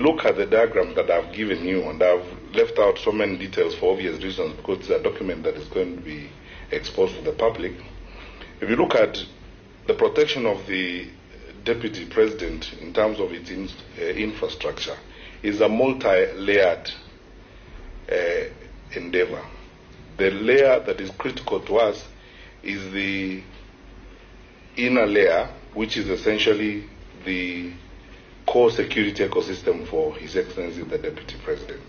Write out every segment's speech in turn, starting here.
Look at the diagram that I've given you, and I've left out so many details for obvious reasons because it's a document that is going to be exposed to the public. If you look at the protection of the Deputy President in terms of its infrastructure, is a multi-layered endeavor. The layer that is critical to us is the inner layer, which is essentially the core security ecosystem for His Excellency the Deputy President.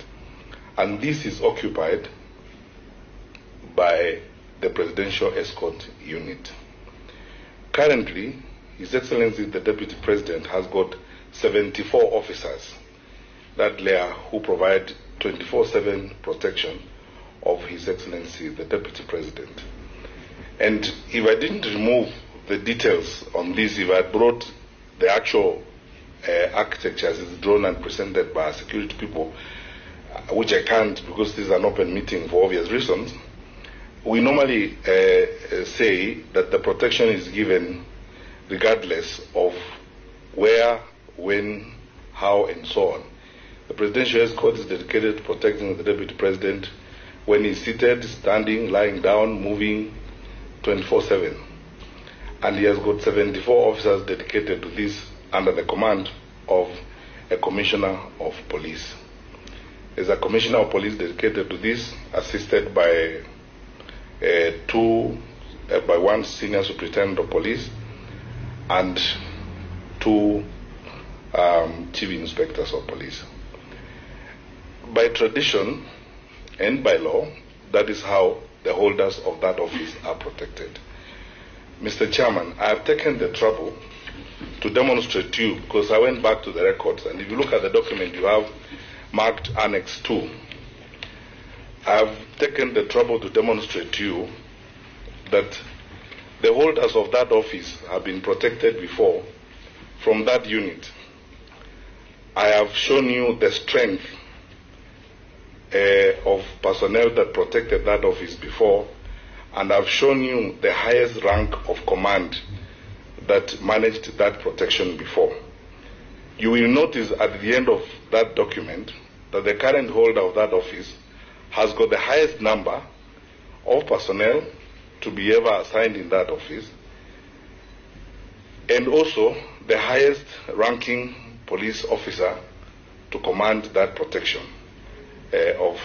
And this is occupied by the Presidential Escort Unit. Currently, His Excellency the Deputy President has got 74 officers, that layer, who provide 24/7 protection of His Excellency the Deputy President. And if I didn't remove the details on this, if I brought the actual architecture as it's drawn and presented by security people, which I can't because this is an open meeting for obvious reasons, we normally say that the protection is given regardless of where, when, how, and so on. The Presidential Escort is dedicated to protecting the Deputy President when he's seated, standing, lying down, moving 24/7. And he has got 74 officers dedicated to this under the command of a Commissioner of Police. There's a Commissioner of Police dedicated to this, assisted by one Senior Superintendent of Police and 2 Chief Inspectors of Police. By tradition and by law, that is how the holders of that office are protected. Mr. Chairman, I have taken the trouble to demonstrate to you, because I went back to the records, and if you look at the document you have marked Annex 2, I have taken the trouble to demonstrate to you that the holders of that office have been protected before from that unit. I have shown you the strength of personnel that protected that office before, and I've shown you the highest rank of command that managed that protection before. You will notice at the end of that document that the current holder of that office has got the highest number of personnel to be ever assigned in that office, and also the highest ranking police officer to command that protection of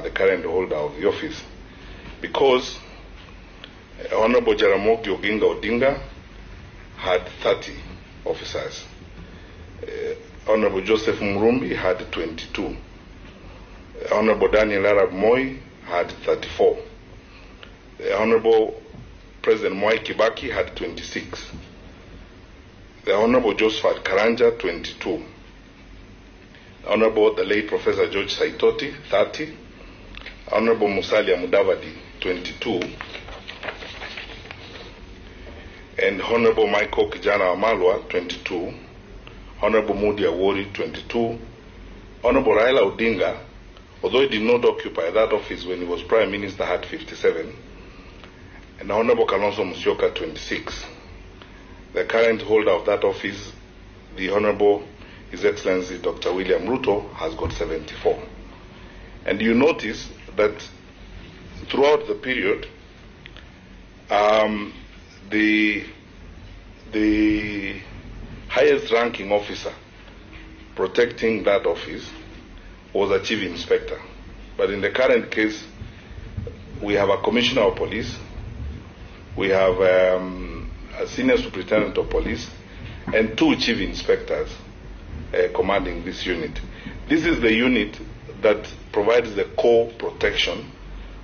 the current holder of the office. Because Honorable Jaramogi Oginga Odinga had 30 officers. Honorable Joseph Murumbi had 22. Honorable Daniel Arap Moi had 34. Honorable President Mwai Kibaki had 26. The Honorable Josephat Karanja, 22. Honorable the late Professor George Saitoti, 30. Honorable Musalia Mudavadi, 22. And Honorable Michael Kijana Amalwa, 22. Honorable Mudi Awori, 22. Honorable Raila Odinga, although he did not occupy that office when he was Prime Minister, had 57. And Honorable Kalonzo Musyoka, 26. The current holder of that office, the Honorable His Excellency Dr. William Ruto, has got 74. And you notice that throughout the period, the highest ranking officer protecting that office was a Chief Inspector. But in the current case, we have a Commissioner of Police, we have a Senior Superintendent of Police, and 2 Chief Inspectors commanding this unit. This is the unit that provides the core protection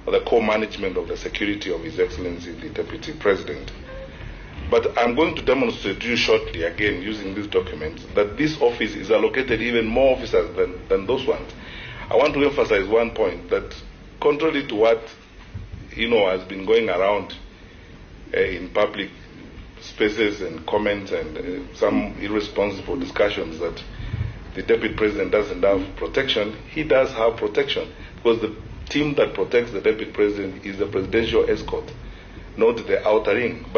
or the core management of the security of His Excellency the Deputy President. But I'm going to demonstrate to you shortly, again using these documents, that this office is allocated even more officers than those ones. I want to emphasize one point, that contrary to what has been going around in public spaces and comments and some irresponsible discussions that the Deputy President doesn't have protection, he does have protection, because the team that protects the Deputy President is the Presidential Escort, not the outer ring. But